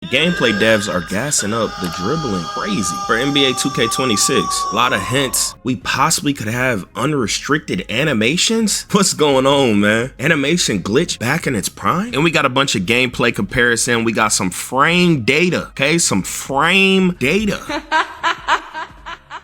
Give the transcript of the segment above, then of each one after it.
Gameplay devs are gassing up the dribbling crazy for NBA 2K26. A lot of hints. We possibly could have unrestricted animations. What's going on, man? Animation glitch back in its prime? And we got a bunch of gameplay comparison. We got some frame data, okay? Some frame data.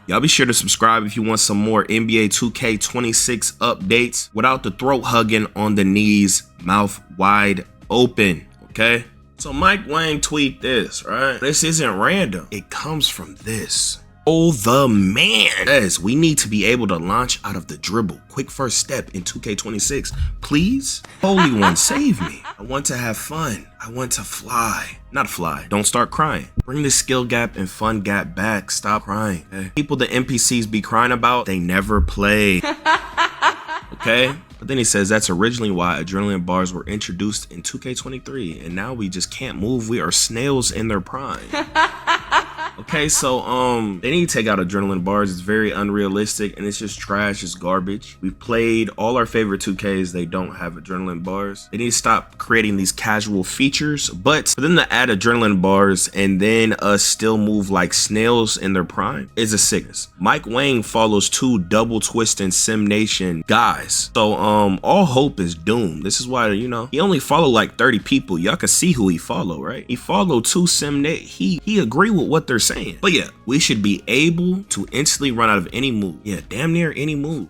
Y'all be sure to subscribe if you want some more NBA 2K26 updates without the throat hugging on the knees, mouth wide open, okay? So Mike Wang tweet this, right? This isn't random. It comes from this. Oh, the man says we need to be able to launch out of the dribble. Quick first step in 2K26. Please, Holy One, save me. I want to have fun. I want to fly. Not fly. Don't start crying. Bring the skill gap and fun gap back. Stop crying. Okay? People the NPCs be crying about, they never play. Okay? But then he says that's originally why adrenaline bars were introduced in 2K23, and now we just can't move. We are snails in their prime. Okay, so they need to take out adrenaline bars. It's very unrealistic and it's just trash. It's garbage. We've played all our favorite 2Ks. They don't have adrenaline bars. They need to stop creating these casual features, but for them to add adrenaline bars and then us still move like snails in their prime is a sickness. Mike Wang follows two double twisting Sim Nation guys. So all hope is doomed. This is why, you know, he only followed like 30 people. Y'all can see who he followed, right? He followed two Sim Nation. He agree with what they're saying. But yeah, we should be able to instantly run out of any move. Yeah, damn near any move.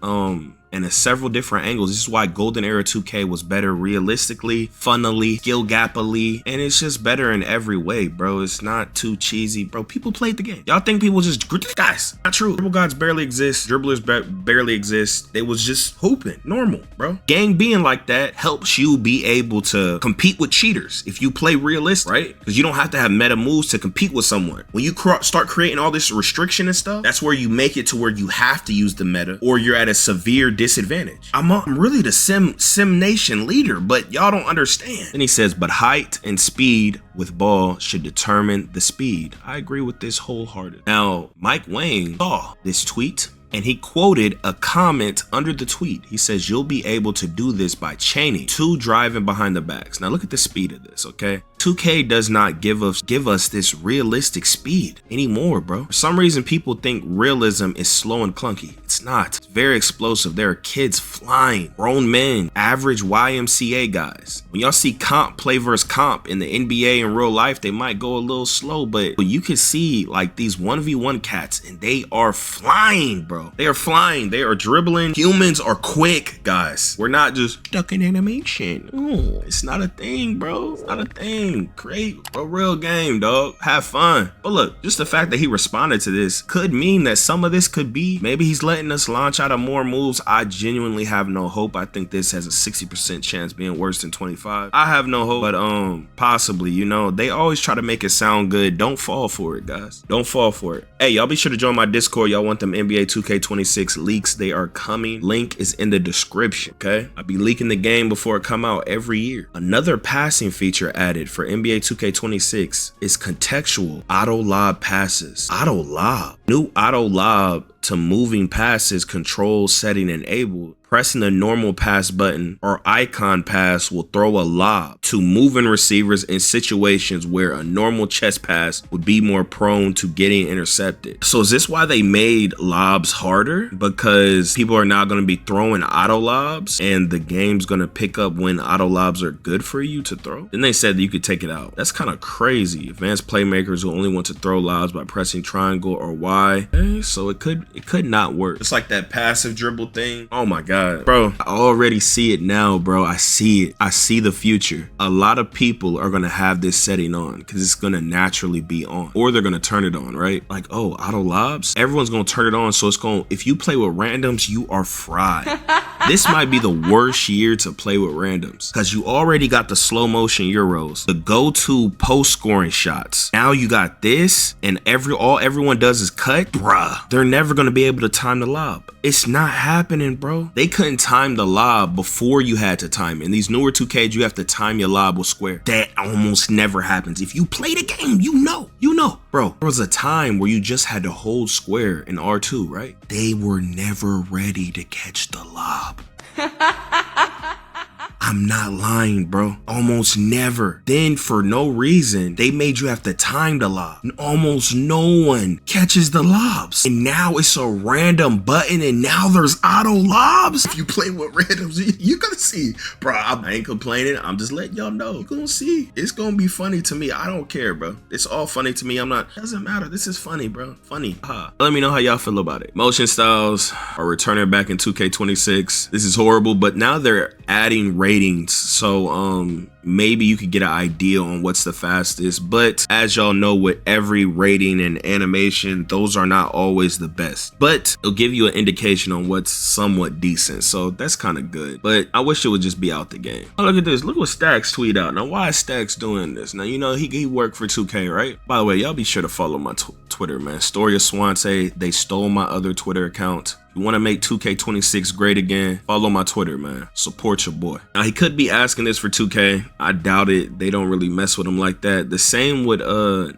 And at several different angles. This is why Golden Era 2K was better realistically, funnily, skill gapily, and it's just better in every way, bro. It's not too cheesy, bro. People played the game. Y'all think people just, guys, not true. Dribble gods barely exist. Dribblers barely exist. They was just hooping, normal, bro. Game being like that helps you be able to compete with cheaters if you play realistic, right? Because you don't have to have meta moves to compete with someone. When you start creating all this restriction and stuff, that's where you make it to where you have to use the meta or you're at a severe disadvantage. I'm really the Sim Nation leader, but y'all don't understand. Then he says, but height and speed with ball should determine the speed. I agree with this wholeheartedly. Now, Mike Wang saw this tweet and he quoted a comment under the tweet. He says, you'll be able to do this by chaining two driving behind the backs. Now look at the speed of this, okay? 2K does not give us this realistic speed anymore, bro. For some reason, people think realism is slow and clunky. It's not. It's very explosive. There are kids flying, grown men, average YMCA guys. When y'all see comp play versus comp in the NBA in real life, they might go a little slow, but you can see like these 1v1 cats and they are flying, bro. They are flying. They are dribbling. Humans are quick, guys. We're not just stuck in animation. Ooh, it's not a thing, bro. It's not a thing. Create a real game, dog. Have fun. But look, just the fact that he responded to this could mean that some of this could be maybe he's letting us launch out of more moves. I genuinely have no hope. I think this has a 60% chance being worse than 25. I have no hope, but possibly, you know, they always try to make it sound good. Don't fall for it, guys. Don't fall for it. Hey, y'all be sure to join my Discord. Y'all want them NBA 2K26 leaks. They are coming. Link is in the description, okay? I be leaking the game before it come out every year. Another passing feature added for NBA 2K26 is contextual auto lob passes. Auto lob. New auto lob to moving passes control setting enabled. Pressing the normal pass button or icon pass will throw a lob to moving receivers in situations where a normal chest pass would be more prone to getting intercepted. So is this why they made lobs harder? Because people are now going to be throwing auto lobs and the game's going to pick up when auto lobs are good for you to throw? Then they said that you could take it out. That's kind of crazy. Advanced playmakers will only want to throw lobs by pressing triangle or Y. Okay, so it could not work. It's like that passive dribble thing. Oh my God. Bro, I already see it now, bro. I see it. I see the future. A lot of people are going to have this setting on because it's going to naturally be on, or they're going to turn it on, right? Like, oh, auto lobs. Everyone's going to turn it on. So it's going, if you play with randoms, you are fried. This might be the worst year to play with randoms because you already got the slow motion Euros, the go-to post scoring shots. Now you got this and all everyone does is cut. Bruh, they're never going to be able to time the lob. It's not happening, bro. They couldn't time the lob before you had to time it. In these newer 2Ks, you have to time your lob with square. That almost never happens. If you play the game, you know. Bro, there was a time where you just had to hold square in R2, right? They were never ready to catch the lob. I'm not lying, bro. Almost never. Then for no reason, they made you have to time the lob. And almost no one catches the lobs. And now it's a random button and now there's auto lobs. If you play with randoms, you're gonna see. Bro, I ain't complaining. I'm just letting y'all know. You're gonna see. It's gonna be funny to me. I don't care, bro. It's all funny to me. Doesn't matter. This is funny, bro. Funny. Let me know how y'all feel about it. Motion styles are returning back in 2K26. This is horrible, but now they're adding ratings. So maybe you could get an idea on what's the fastest. But as y'all know, with every rating and animation, those are not always the best. But it'll give you an indication on what's somewhat decent. So that's kind of good. But I wish it would just be out the game. Oh, look at this. Look what Stacks tweet out. Now, why is Stacks doing this? Now, you know, he worked for 2K, right? By the way, y'all be sure to follow my Twitter, man. Story of Swante. They stole my other Twitter account. You want to make 2K26 great again? Follow my Twitter, man. Support your boy. Now, he could be asking this for 2K. I doubt it. They don't really mess with him like that. The same with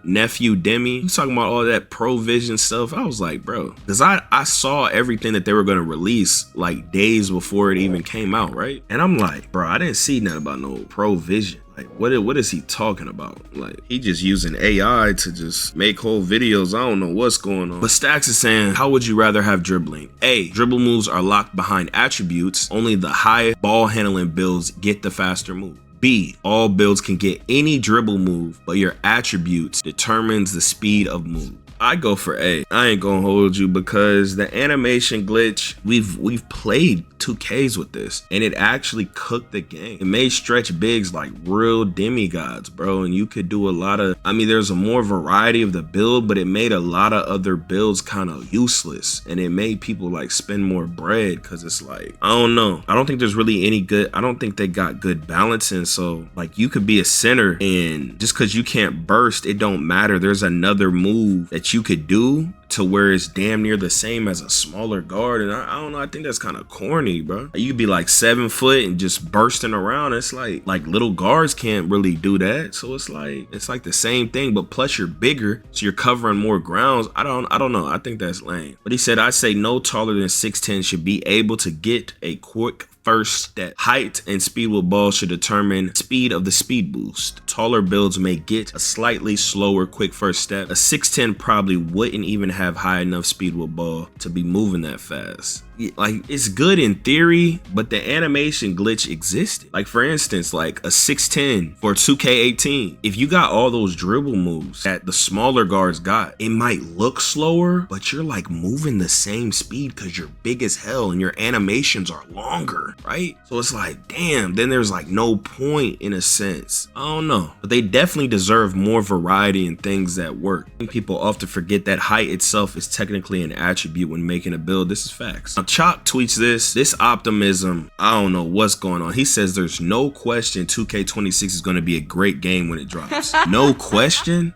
nephew Demi. He's talking about all that Provision stuff. I was like, bro, because I saw everything that they were going to release like days before it even came out, right? And I'm like, bro, I didn't see nothing about no Provision. Like, what is he talking about? Like, he just using AI to just make whole videos. I don't know what's going on. But Stacks is saying, how would you rather have dribbling? A, dribble moves are locked behind attributes. Only the high ball handling builds get the faster move. B, all builds can get any dribble move, but your attributes determines the speed of move. I go for A. I ain't gonna hold you because the animation glitch, we've played 2Ks with this and it actually cooked the game. It made stretch bigs like real demigods, bro. And you could do a lot of, I mean, there's a more variety of the build, but it made a lot of other builds kind of useless. And it made people like spend more bread because it's like, I don't know. I don't think there's really any good, I don't think they got good balancing. So like you could be a center and just because you can't burst, it don't matter. There's another move that you could do to where it's damn near the same as a smaller guard. And I don't know, I think that's kind of corny, bro. You could be like 7 foot and just bursting around. It's like little guards can't really do that. So it's like the same thing, but plus you're bigger, so you're covering more grounds. I don't know. I think that's lame. But he said, I say no taller than 6'10" should be able to get a quick first step. Height and speed with ball should determine speed of the speed boost. Taller builds may get a slightly slower quick first step. A 6'10" probably wouldn't even have high enough speed with ball to be moving that fast. Like, it's good in theory, but the animation glitch existed. Like, for instance, like a 6'10" for 2K18. If you got all those dribble moves that the smaller guards got, it might look slower, but you're like moving the same speed because you're big as hell and your animations are longer, right? So it's like, damn, then there's like no point in a sense. I don't know, but they definitely deserve more variety in things that work. I think people often forget that height itself is technically an attribute when making a build. This is facts. Now, Chalk tweets this optimism, I don't know what's going on. He says there's no question 2K26 is going to be a great game when it drops. No question.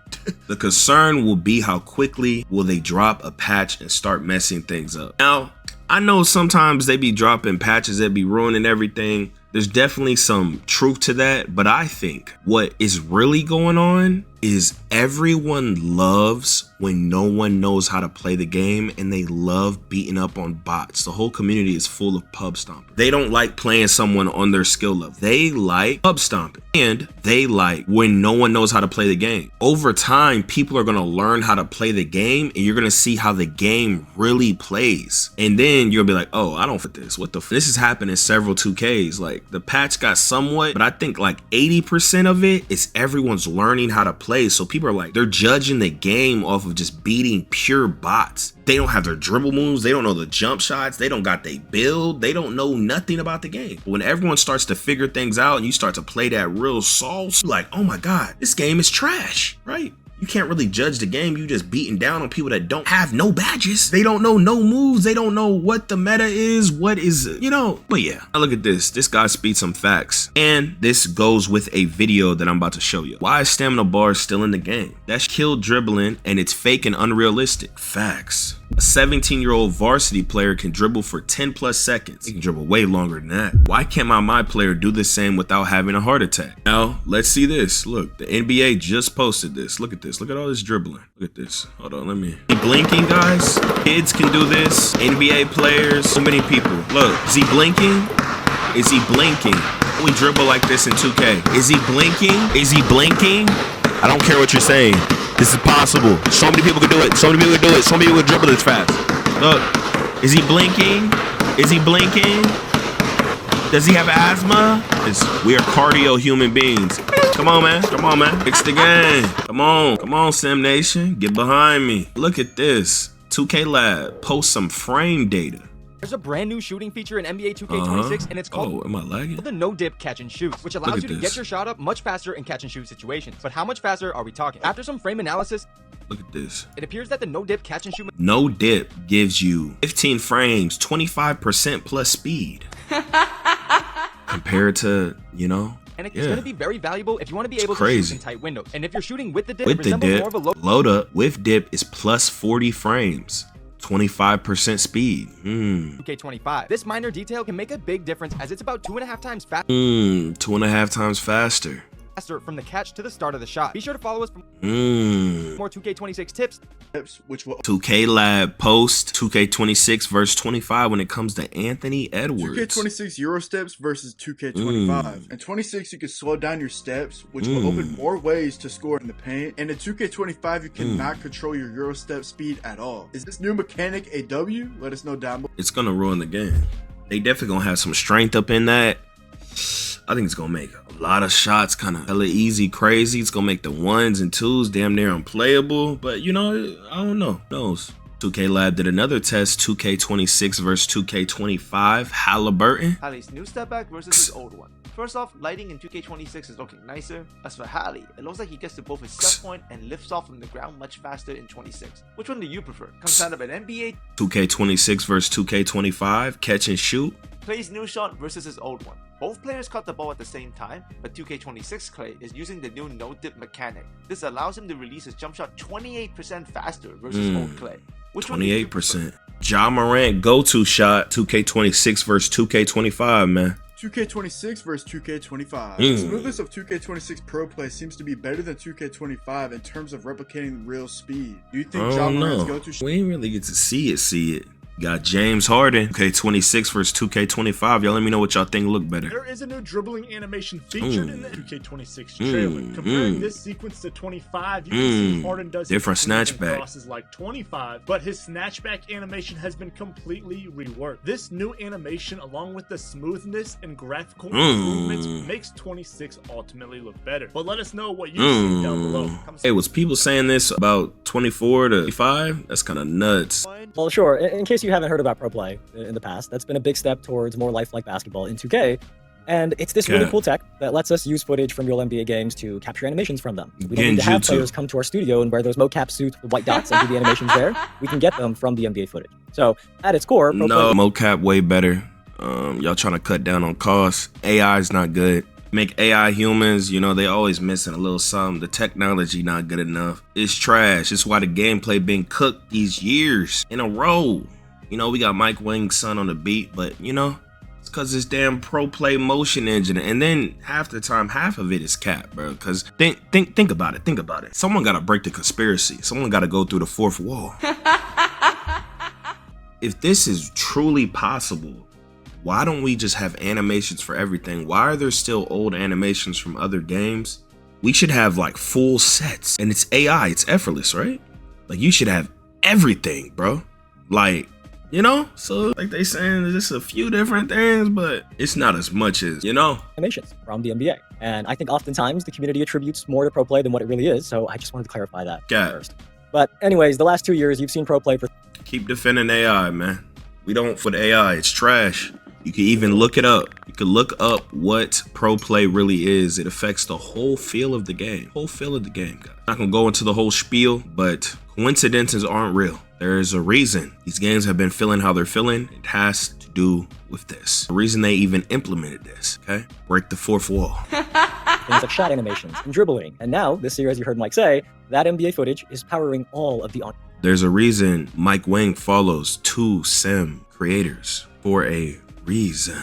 The concern will be how quickly will they drop a patch and start messing things up. Now, I know sometimes they be dropping patches that be ruining everything. There's definitely some truth to that, but I think what is really going on is everyone loves when no one knows how to play the game, and they love beating up on bots. The whole community is full of pub stomping. They don't like playing someone on their skill level. They like pub stomping, and they like when no one knows how to play the game. Over time, people are gonna learn how to play the game, and you're gonna see how the game really plays. And then you'll be like, oh, I don't fit this. What the f? This has happened in several 2Ks. Like, the patch got somewhat, but I think like 80% of it is everyone's learning how to play. So people are like, they're judging the game off of just beating pure bots. They don't have their dribble moves. They don't know the jump shots. They don't got their build. They don't know nothing about the game. But when everyone starts to figure things out and you start to play that real sauce, you're like, oh my God, this game is trash, right? You can't really judge the game. You just beating down on people that don't have no badges. They don't know no moves. They don't know what the meta is. What is it? You know, but yeah, now look at this. This guy speaks some facts. And this goes with a video that I'm about to show you. Why is stamina bars still in the game? That's killed dribbling and it's fake and unrealistic. Facts. A 17-year-old varsity player can dribble for 10 plus seconds. He can dribble way longer than that. Why can't my player do the same without having a heart attack? Now, let's see this. Look, the NBA just posted this. Look at this. Look at all this dribbling. Look at this. Hold on, let me. He blinking, guys. Kids can do this. NBA players, so many people. Look, is he blinking? Is he blinking? We dribble like this in 2K. Is he blinking? Is he blinking? I don't care what you're saying. This is possible. So many people can do it. So many people can do it. So many people can dribble this fast. Look. Is he blinking? Is he blinking? Does he have asthma? We are cardio human beings. Come on, man. Come on, man. Fix the game. Come on. Come on, Sim Nation. Get behind me. Look at this. 2K Lab. Post some frame data. There's a brand new shooting feature in NBA 2K26, and it's called am I lagging? the no-dip catch and shoot, which allows you to get your shot up much faster in catch and shoot situations. But how much faster are we talking? After some frame analysis, look at this. It appears that the no-dip catch and shoot no dip gives you 15 frames, 25% plus speed. Compared to, you know, and it's going to be very valuable if you want to be able to shoot in tight windows. And if you're shooting with the dip, with the dip, load up with dip is plus 40 frames. 25% speed. 2K25. This minor detail can make a big difference as it's about 2.5 times faster. 2.5 times faster. From the catch to the start of the shot. Be sure to follow us for more 2K26 tips. Which will 2K Lab post 2K26 versus 25 when it comes to Anthony Edwards. 2K26 Euro steps versus 2K25. In 26 you can slow down your steps, which will open more ways to score in the paint. And in 2K25 you cannot control your Euro step speed at all. Is this new mechanic a W? Let us know down below. It's gonna ruin the game. They definitely gonna have some strength up in that. I think it's gonna make a lot of shots kind of hella easy, crazy. It's gonna make the ones and twos damn near unplayable. But you know, I don't know. Who knows? 2K Lab did another test, 2K26 versus 2K25. Halliburton. Hallie's new step back versus his old one. First off, lighting in 2K26 is looking nicer. As for Hallie, it looks like he gets to both his step point and lifts off from the ground much faster in 26. Which one do you prefer? Comes out of an NBA 2K26 versus 2K25, catch and shoot. Clay's new shot versus his old one. Both players caught the ball at the same time, but 2K26 Clay is using the new no-dip mechanic. This allows him to release his jump shot 28% faster versus old Clay. Which 28%. Ja Morant go-to shot, 2K26 versus 2K25, man. 2K26 versus 2K25. The smoothness of 2K26 Pro Play seems to be better than 2K25 in terms of replicating real speed. Do you think Ja Morant's go-to shot? We ain't really get to see it. Got James Harden, 2K26 versus 2K25. Y'all let me know what y'all think look better. There is a new dribbling animation featured in the 2K26 trailer. Comparing this sequence to 25, you can see Harden does different snatchback. Crosses like 25, but his snatchback animation has been completely reworked. This new animation, along with the smoothness and graphical improvements, makes 26 ultimately look better. But let us know what you think down below. Hey, was people saying this about 24 to 25? That's kind of nuts. Well, sure. In case you haven't heard about Pro Play in the past, that's been a big step towards more lifelike basketball in 2K. And it's this really cool tech that lets us use footage from real NBA games to capture animations from them. We don't need to have players come to our studio and wear those mocap suits with white dots and do the animations there. We can get them from the NBA footage. So at its core, Pro Play mocap way better. Y'all trying to cut down on costs. AI is not good. Make AI humans, you know, they always missing a little something. The technology not good enough. It's trash. It's why the gameplay been cooked these years in a row. You know, we got Mike Wang's son on the beat, but you know, it's cause this damn Pro Play motion engine, and then half the time, half of it is cap, bro. Cause think about it. Think about it. Someone gotta break the conspiracy. Someone gotta go through the fourth wall. If this is truly possible, why don't we just have animations for everything? Why are there still old animations from other games? We should have like full sets, and it's AI, it's effortless, right? Like you should have everything, bro. Like, you know, so like they saying there's a few different things, but it's not as much as, you know, animations from the NBA. And I think oftentimes the community attributes more to Pro Play than what it really is. So I just wanted to clarify that first. But anyways, the last 2 years you've seen Pro Play for keep defending AI, man. We don't for the AI, it's trash. You can even look it up. You can look up what Pro Play really is. It affects the whole feel of the game. Whole feel of the game, guys. I'm not gonna go into the whole spiel, but coincidences aren't real. There is a reason these games have been feeling how they're feeling. It has to do with this. The reason they even implemented this, okay? Break the fourth wall. Things like shot animations and dribbling. And now, this year, as you heard Mike say, that NBA footage is powering all of the There's a reason Mike Wang follows 2 sim creators for a reason.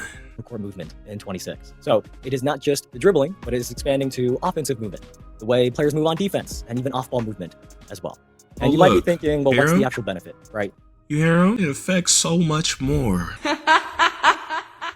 Core movement in 26. So it is not just the dribbling, but it is expanding to offensive movement, the way players move on defense, and even off-ball movement as well. And you might be thinking, well, what's the actual benefit, right? You hear him? It affects so much more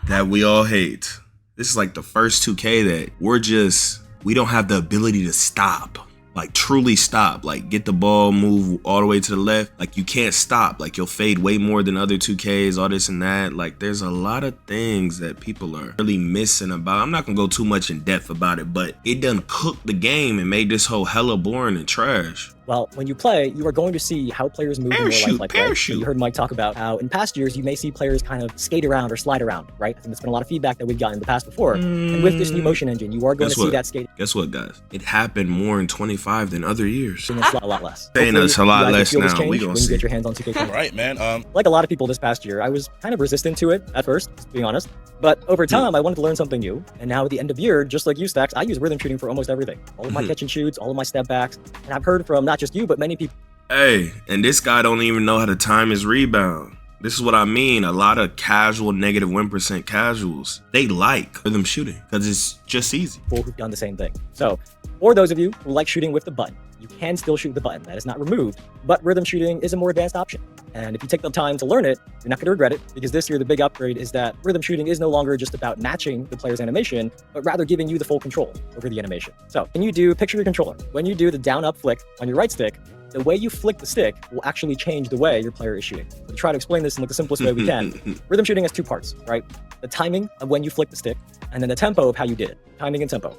that we all hate. This is like the first 2K that we don't have the ability to stop. Like truly stop, like get the ball, move all the way to the left. Like you can't stop, like you'll fade way more than other 2Ks, all this and that. Like there's a lot of things that people are really missing about. I'm not gonna go too much in depth about it, but it done cooked the game and made this whole hella boring and trash. Well, when you play, you are going to see how players move in more lifelike way. So you heard Mike talk about how in past years, you may see players kind of skate around or slide around, right? I think that's been a lot of feedback that we've gotten in the past before. And with this new motion engine, you are going to see that skate. Guess what, guys? It happened more in 25 than other years. A lot less. Saying it's a lot less now. We gonna when see. you get your hands on 2K. Right, man. Like a lot of people this past year, I was kind of resistant to it at first, just being honest. But over time, I wanted to learn something new. And now at the end of year, just like you, Stacks, I use rhythm shooting for almost everything. All of my catch and shoots, all of my step backs. And I've heard from not just you, but many people. Hey, and this guy don't even know how to time his rebound. This is what I mean. A lot of casual negative -1% casuals, they like rhythm shooting because it's just easy. People who've done the same thing. So for those of you who like shooting with the button, you can still shoot the button. That is not removed, but rhythm shooting is a more advanced option. And if you take the time to learn it, you're not going to regret it, because this year the big upgrade is that rhythm shooting is no longer just about matching the player's animation, but rather giving you the full control over the animation. So when you do, picture your controller. When you do the down up flick on your right stick, the way you flick the stick will actually change the way your player is shooting. We'll try to explain this in like the simplest way we can. Rhythm shooting has two parts, right? The timing of when you flick the stick, and then the tempo of how you did it. Timing and tempo.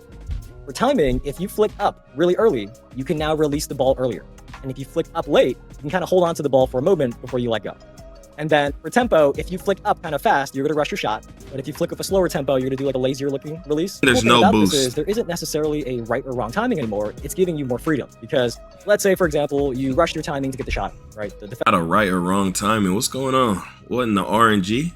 For timing, if you flick up really early, you can now release the ball earlier. And if you flick up late, you can kind of hold on to the ball for a moment before you let go. And then for tempo, if you flick up kind of fast, you're going to rush your shot. But if you flick up a slower tempo, you're going to do like a lazier looking release. There's no boost. This is, there isn't necessarily a right or wrong timing anymore. It's giving you more freedom, because let's say, for example, you rush your timing to get the shot, right? Not a right or wrong timing. What's going on? What in the RNG?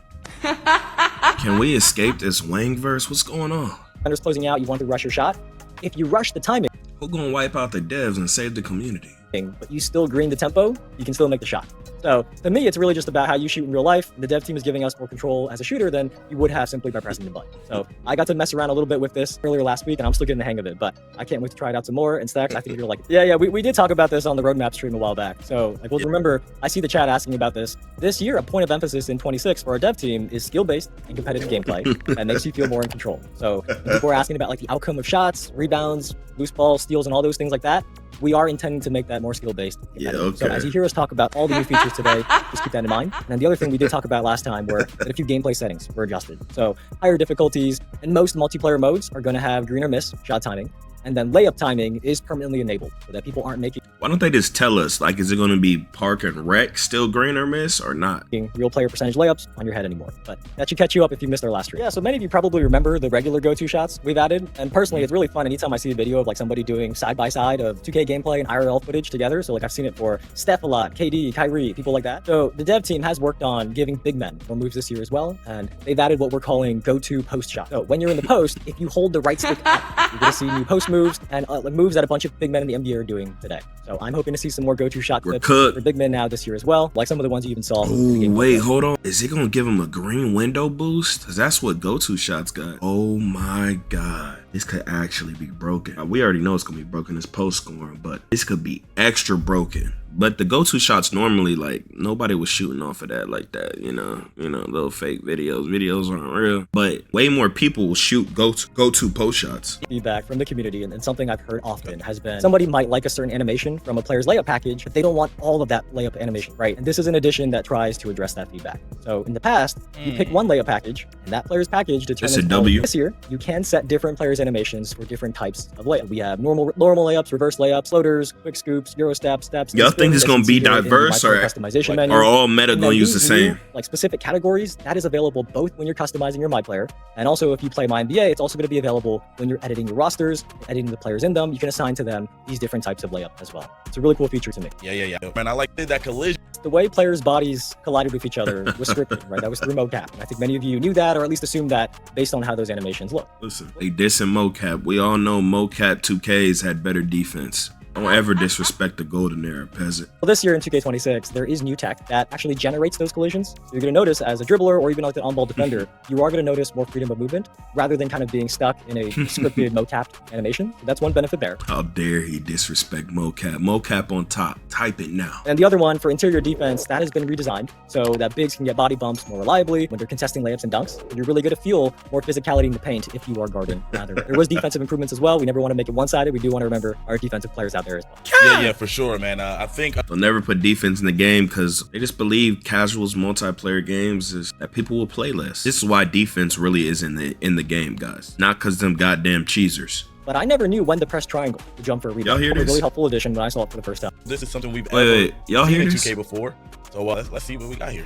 Can we escape this Wang verse? What's going on? Defender's closing out, you want to rush your shot. If you rush the timing, who gonna wipe out the devs and save the community? But you still green the tempo, you can still make the shot. So to me, it's really just about how you shoot in real life. The dev team is giving us more control as a shooter than you would have simply by pressing the button. So I got to mess around a little bit with this earlier last week, and I'm still getting the hang of it, but I can't wait to try it out some more. And Stacks, I think you're like, yeah, we did talk about this on the roadmap stream a while back. So like, well, remember, I see the chat asking about this. This year, a point of emphasis in 26 for our dev team is skill-based and competitive gameplay that makes you feel more in control. So when people are asking about like the outcome of shots, rebounds, loose balls, steals, and all those things like that, we are intending to make that more skill-based. Yeah, okay. So as you hear us talk about all the new features today, just keep that in mind. And then the other thing we did talk about last time were that a few gameplay settings were adjusted. So higher difficulties and most multiplayer modes are going to have green or miss shot timing. And then layup timing is permanently enabled so that people aren't making... Why don't they just tell us, like, is it going to be park and rec still green or miss or not? ...real player percentage layups on your head anymore. But that should catch you up if you missed our last stream. Yeah, so many of you probably remember the regular go-to shots we've added. And personally, it's really fun anytime I see a video of like somebody doing side-by-side of 2K gameplay and IRL footage together. So like I've seen it for Steph a lot, KD, Kyrie, people like that. So the dev team has worked on giving big men more moves this year as well. And they've added what we're calling go-to post shot. So when you're in the post, if you hold the right stick up, you're going to see new post moves and moves that a bunch of big men in the NBA are doing today. So I'm hoping to see some more go-to shot clips for big men now this year as well, like some of the ones you even saw. Oh, wait, hold on. Is it gonna give him a green window boost? Because that's what go-to shots got. Oh my God. This could actually be broken. We already know it's gonna be broken, this post scoring, but this could be extra broken. But the go-to shots normally, like, nobody was shooting off of that like that, you know, little fake videos. Videos aren't real, but way more people will shoot go-to post shots. Feedback from the community, and something I've heard often has been somebody might like a certain animation from a player's layup package, but they don't want all of that layup animation, right? And this is an addition that tries to address that feedback. So in the past, you pick one layup package, and that player's package determines. That's a W. This year, you can set different players' animations for different types of layup. We have normal layups, reverse layups, floaters, quick scoops, Euro steps. Y'all think it's gonna be diverse, or are all meta gonna use the same? Like specific categories, that is available both when you're customizing your My Player, and also if you play My NBA, it's also going to be available when you're editing your rosters, editing the players in them. You can assign to them these different types of layup as well. It's a really cool feature to me. Yeah. Man, I like that collision. The way players' bodies collided with each other was scripted, right? That was through mocap. And I think many of you knew that, or at least assumed that based on how those animations look. Listen, they dissing mocap. We all know mocap 2Ks had better defense. Don't ever disrespect the golden era, peasant. Well, this year in 2K26, there is new tech that actually generates those collisions. So you're going to notice as a dribbler or even like an on-ball defender, you are going to notice more freedom of movement rather than kind of being stuck in a scripted mocapped animation. So that's one benefit there. How dare he disrespect mocap. Mocap on top. Type it now. And the other one for interior defense, that has been redesigned so that bigs can get body bumps more reliably when they're contesting layups and dunks. And you're really going to feel more physicality in the paint if you are guarding rather. There was defensive improvements as well. We never want to make it one-sided. We do want to remember our defensive players out there as well. Yeah, for sure, man. I think They'll never put defense in the game because they just believe casuals multiplayer games is that people will play less. This is why defense really is in the game, guys. Not because them goddamn cheesers. But I never knew when to press triangle to jump for a rebound. Y'all hear It was a this? really helpful addition when I saw it for the first time. this is something we've Wait, y'all seen hear in this? 2K before. So let's see what we got here.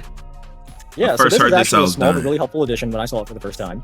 Yeah, so first this heard was this, I actually a was small but dying. really helpful addition when I saw it for the first time.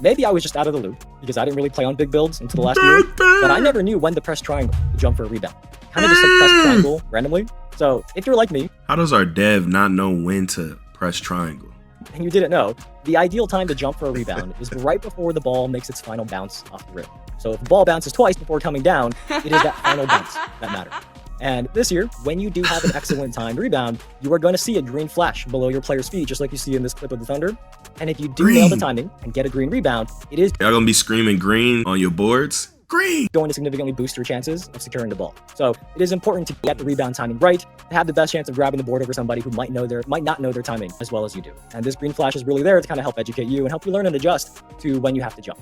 Maybe I was just out of the loop because I didn't really play on big builds until the last year. But I never knew when to press triangle to jump for a rebound. Kind of just like press triangle randomly. So if you're like me, How does our dev not know when to press triangle? and you didn't know, the ideal time to jump for a rebound is right before the ball makes its final bounce off the rim. So if the ball bounces twice before coming down, it is that final bounce that matters. And this year, when you do have an excellent timed rebound, you are going to see a green flash below your player's feet, just like you see in this clip of the Thunder. And if you do nail the timing and get a green rebound, it is Y'all gonna be screaming green on your boards? Green! going to significantly boost your chances of securing the ball. So it is important to get the rebound timing right, to have the best chance of grabbing the board over somebody who might not know their timing as well as you do. And this green flash is really there to kind of help educate you and help you learn and adjust to when you have to jump.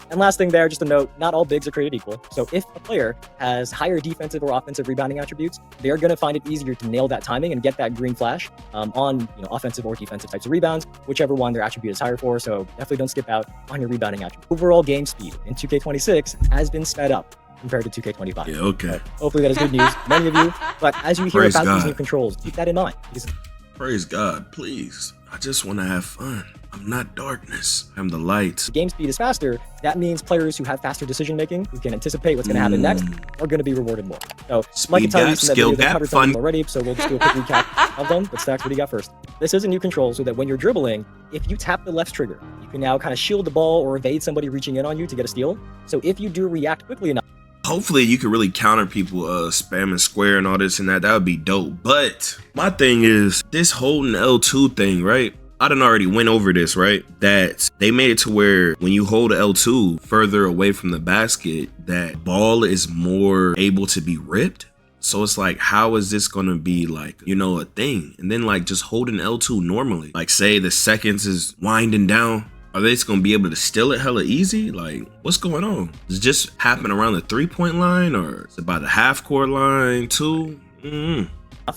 And last thing there, just a note, not all bigs are created equal. So if a player has higher defensive or offensive rebounding attributes, they're going to find it easier to nail that timing and get that green flash on offensive or defensive types of rebounds, whichever one their attribute is higher for. So definitely don't skip out on your rebounding attribute. Overall game speed in 2K26 has been sped up compared to 2K25. Yeah, okay. So hopefully that is good news, many of you. But as you hear Praise about these God. new controls, keep that in mind. Because Praise God, please. I just want to have fun. I'm not darkness. I'm the light. game speed is faster, that means players who have faster decision making, who can anticipate what's going to happen next, are going to be rewarded more. So, Speed like I tell you gap, from that skill video, they gap, covered some of fun. them already, so we'll just do a quick recap of them. But Stacks, what do you got first? This is a new control so that when you're dribbling, if you tap the left trigger, you can now kind of shield the ball or evade somebody reaching in on you to get a steal. So if you do react quickly enough, Hopefully you can really counter people spamming square and all this and that. That would be dope. But my thing is this holding L2 thing, right? I done already went over this, right? That they made it to where when you hold L2 further away from the basket, that ball is more able to be ripped. So it's like, how is this gonna be like, a thing? And then like just holding L2 normally, like say the seconds is winding down, are they just gonna be able to steal it hella easy? Like, what's going on? Does it just happen around the 3-point line, or is it by the half-court line too?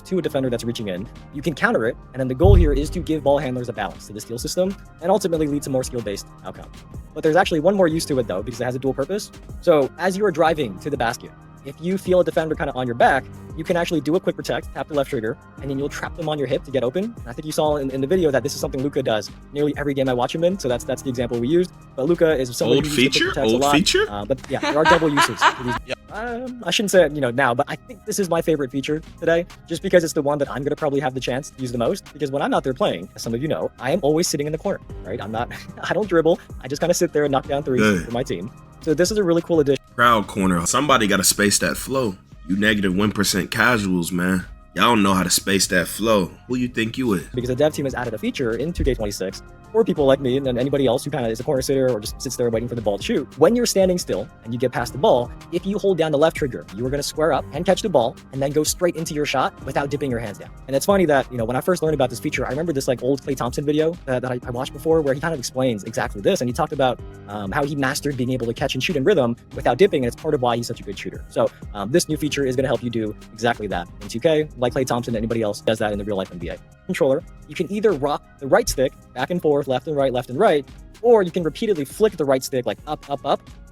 to a defender that's reaching in, you can counter it, and then the goal here is to give ball handlers a balance to the steal system and ultimately lead to more skill-based outcome. But there's actually one more use to it though, because it has a dual purpose. So as you are driving to the basket, if you feel a defender kind of on your back, you can actually do a quick protect, tap the left trigger, and then you'll trap them on your hip to get open. And I think you saw in the video that this is something Luka does nearly every game I watch him in, so that's the example we used. But Luka is somebody Old who uses the quick feature? protects a Old lot. feature? But yeah, there are double uses. For these. I shouldn't say it, now, but I think this is my favorite feature today, just because it's the one that I'm gonna probably have the chance to use the most. Because when I'm out there playing, as some of you know, I am always sitting in the corner, right? I don't dribble. I just kind of sit there and knock down threes for my team. So this is a really cool addition. Crowd corner. Somebody got to space that flow. You negative 1% casuals, man. Y'all don't know how to space that flow. Who you think you is? Because the dev team has added a feature in 2K26 for people like me and anybody else who kind of is a corner sitter or just sits there waiting for the ball to shoot. When you're standing still and you get past the ball, if you hold down the left trigger, you are going to square up and catch the ball and then go straight into your shot without dipping your hands down. And it's funny that, when I first learned about this feature, I remember this like old Klay Thompson video that I watched before where he kind of explains exactly this. And he talked about how he mastered being able to catch and shoot in rhythm without dipping. And it's part of why he's such a good shooter. So this new feature is going to help you do exactly that in 2K, like Klay Thompson and anybody else does that in the real life NBA. Controller, you can either rock the right stick back and forth, left and right, or you can repeatedly flick the right stick like up,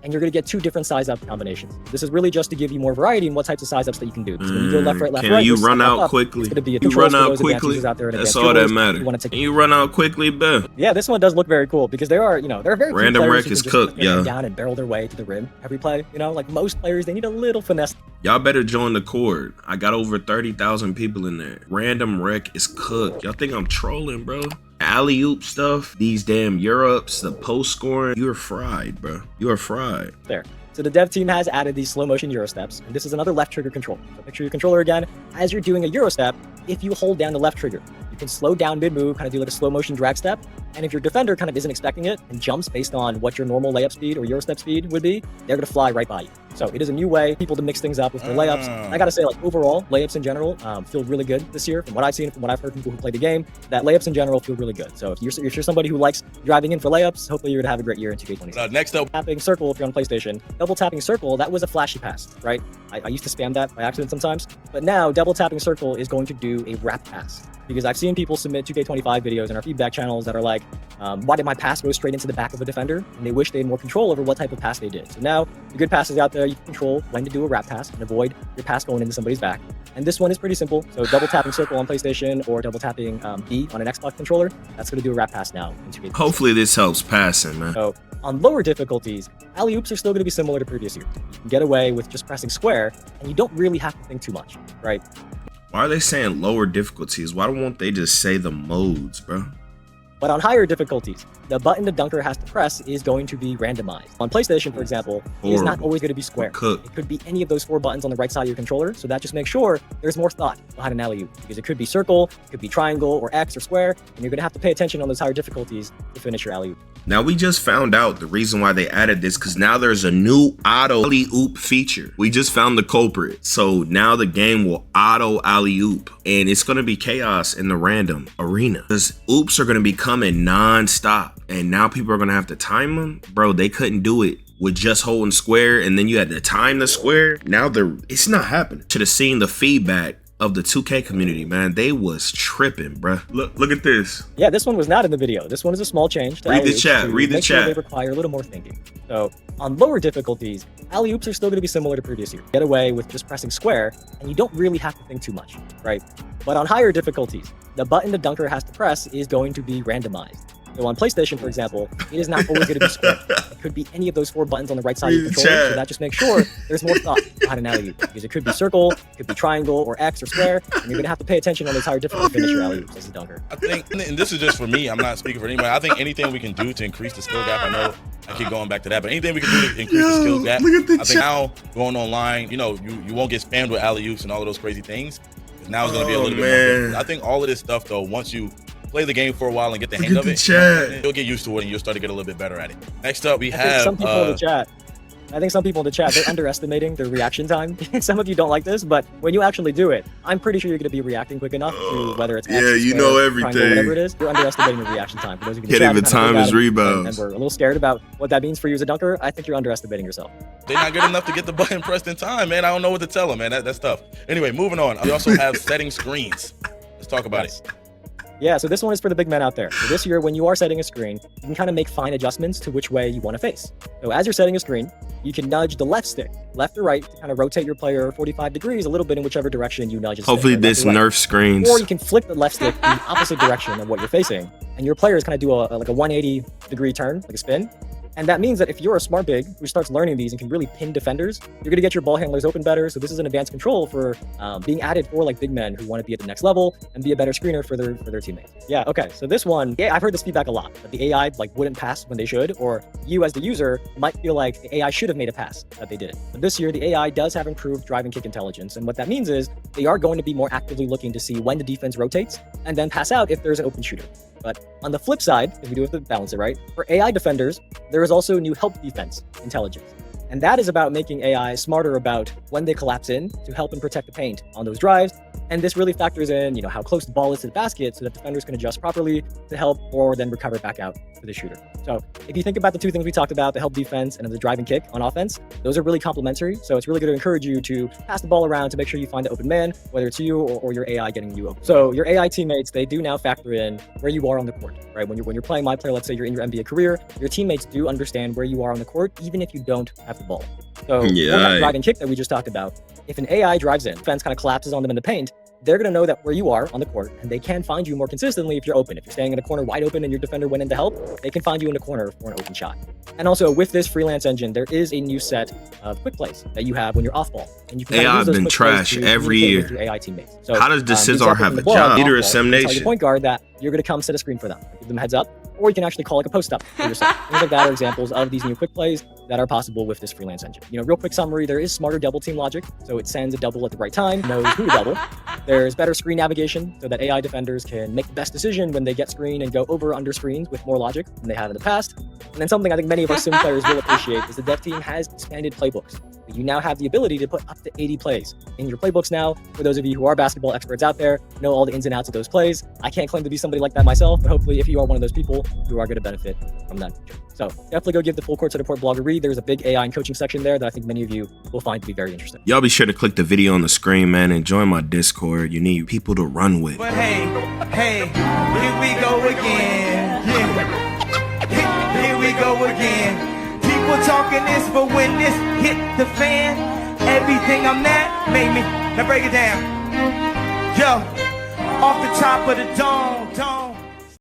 and you're going to get two different size up combinations. This is really just to give you more variety in what types of size ups that you can do. Because when you go left, right, Can you versus run up, out quickly? It's going to be a You control run for out those advanced quickly. users out there and That's advanced all that dribblers matters. who wanna take- Can you run out quickly, Ben? Yeah, this one does look very cool because there are very few Random players wreck who can is just cooked, put their hand yeah. down and barrel their way to the rim every play. Like most players, they need a little finesse. Y'all better join the Cord. I got over 30,000 people in there. Random wreck is cooked. Y'all think I'm trolling, bro? Alley-oop stuff, these damn Europes, the post scoring, you're fried, bro. You are fried. There. So the dev team has added these slow motion Euro steps, and this is another left trigger control. So picture your controller again. As you're doing a Euro step, if you hold down the left trigger, you can slow down mid-move, kind of do like a slow motion drag step. And if your defender kind of isn't expecting it and jumps based on what your normal layup speed or Euro step speed would be, they're going to fly right by you. So it is a new way people to mix things up with their layups. I got to say, like overall, layups in general feel really good this year. From what I've seen, from what I've heard from people who play the game, that layups in general feel really good. So if you're somebody who likes driving in for layups, hopefully you're going to have a great year in 2K26. Next up, tapping circle if you're on PlayStation. Double tapping circle, that was a flashy pass, right? I used to spam that by accident sometimes. But now double tapping circle is going to do a wrap pass. Because I've seen people submit 2K25 videos in our feedback channels that are like, why did my pass go straight into the back of a defender? And they wish they had more control over what type of pass they did. So now the good passes out there, you can control when to do a wrap pass and avoid your pass going into somebody's back. And this one is pretty simple. So double tapping circle on PlayStation or double tapping B on an Xbox controller, that's going to do a wrap pass now in 2K26. Hopefully this helps passing, man. So on lower difficulties, alley-oops are still going to be similar to previous years. You can get away with just pressing square, and you don't really have to think too much, right? Why are they saying lower difficulties? Why won't they just say the modes, bro? But on higher difficulties, the button the dunker has to press is going to be randomized. On PlayStation, for example, it is not always going to be square. It could be any of those 4 buttons on the right side of your controller, so that just makes sure there's more thought behind an alley-oop, because it could be circle, it could be triangle, or X, or square, and you're going to have to pay attention on those higher difficulties to finish your alley-oop. Now we just found out the reason why they added this, because now there's a new auto alley-oop feature. We just found the culprit. So now the game will auto alley-oop, and it's going to be chaos in the random arena, because oops are going to be coming non-stop, and now people are going to have to time them. Bro, they couldn't do it with just holding square, and then you had to time the square. Now it's not happening. Should have seen the feedback of the 2K community, man. They was tripping, bro. Look at this. Yeah, this one was not in the video. This one is a small change. Read the chat. Read the chat. They require a little more thinking. So on lower difficulties, alley-oops are still going to be similar to previous years. Get away with just pressing square, and you don't really have to think too much, right? But on higher difficulties, the button the dunker has to press is going to be randomized. So on PlayStation, for example, it is not always going to be square. It could be any of those 4 buttons on the right side of your controller, so that just makes sure there's more thought behind an alley-oop. Because it could be circle, it could be triangle, or X, or square, and you're going to have to pay attention on those higher difficulties to finish your alley-oops as a dunker. I think, and this is just for me, I'm not speaking for anybody, I think anything we can do to increase the skill gap, I know I keep going back to that, but anything we can do to increase the skill gap, I think now going online, you know, you won't get spammed with alley-oops and all of those crazy things. Now it's going to be a little bit more. I think all of this stuff, though, once you play the game for a while and get the hang of it, you'll get used to it and you'll start to get a little bit better at it. Next up, we have some people in the chat. I think some people in the chat, they're underestimating their reaction time. Some of you don't like this, but when you actually do it, I'm pretty sure you're going to be reacting quick enough to whether it's X, you know everything, triangle, whatever it is. You're underestimating the reaction time. For those of you can't even time his rebounds, and we're a little scared about what that means for you as a dunker. I think you're underestimating yourself. They're not good enough to get the button pressed in time, man. I don't know what to tell them, man. That's tough. Anyway, moving on. We also have setting screens. Let's talk about it. Yeah, so this one is for the big men out there. So this year, when you are setting a screen, you can kind of make fine adjustments to which way you want to face. So as you're setting a screen, you can nudge the left stick, left or right, to kind of rotate your player 45 degrees a little bit in whichever direction you nudge. Hopefully this nerf screens. Or you can flip the left stick in the opposite direction of what you're facing, and your players kind of do like a 180 degree turn, like a spin. And that means that if you're a smart big who starts learning these and can really pin defenders, you're going to get your ball handlers open better. So this is an advanced control for being added for like big men who want to be at the next level and be a better screener for their teammates. Yeah, okay. So this one, yeah, I've heard this feedback a lot, that the AI like wouldn't pass when they should, or you as the user might feel like the AI should have made a pass that they did. But this year, the AI does have improved drive and kick intelligence. And what that means is they are going to be more actively looking to see when the defense rotates and then pass out if there's an open shooter. But on the flip side, if we do have to balance it right, for AI defenders, there is also new help defense intelligence. And that is about making AI smarter about when they collapse in to help and protect the paint on those drives. And this really factors in, how close the ball is to the basket so that defenders can adjust properly to help or then recover back out for the shooter. So if you think about the two things we talked about, the help defense and the drive and kick on offense, those are really complementary. So it's really going to encourage you to pass the ball around to make sure you find the open man, whether it's you or your AI getting you open. So your AI teammates, they do now factor in where you are on the court, right? When you're playing my player, let's say you're in your NBA career, your teammates do understand where you are on the court, even if you don't have the ball. So that drive and kick that we just talked about, if an AI drives in, defense kind of collapses on them in the paint, they're going to know that where you are on the court, and they can find you more consistently if you're open. If you're staying in a corner wide open and your defender went in to help, they can find you in the corner for an open shot. And also with this freelance engine, there is a new set of quick plays that you have when you're off ball. And you can AI has been trash every year. Your AI teammates. So, how does the Scissor have a job? Leader of Sim Nation. Tell your point guard that you're going to come set a screen for them. Give them a heads up. Or you can actually call like a post up for yourself. Things like that are examples of these new quick plays that are possible with this freelance engine. You know, real quick summary, there is smarter double team logic, so it sends a double at the right time, knows who to double. There's better screen navigation, so that AI defenders can make the best decision when they get screen and go over under screens with more logic than they have in the past. And then something I think many of our sim players will appreciate is the dev team has expanded playbooks. You now have the ability to put up to 80 plays in your playbooks now. For those of you who are basketball experts out there, know all the ins and outs of those plays. I can't claim to be somebody like that myself, but hopefully if you are one of those people, you are going to benefit from that. So definitely go give the Full Court Report blog a read. There's a big AI and coaching section there that I think many of you will find to be very interesting. Y'all be sure to click the video on the screen, man, and join my Discord. You need people to run with. But hey, here we go again. Yeah. Here we go again. People talking this, but when this hit the fan, everything I'm at made me. Now break it down. Yo, off the top of the dome.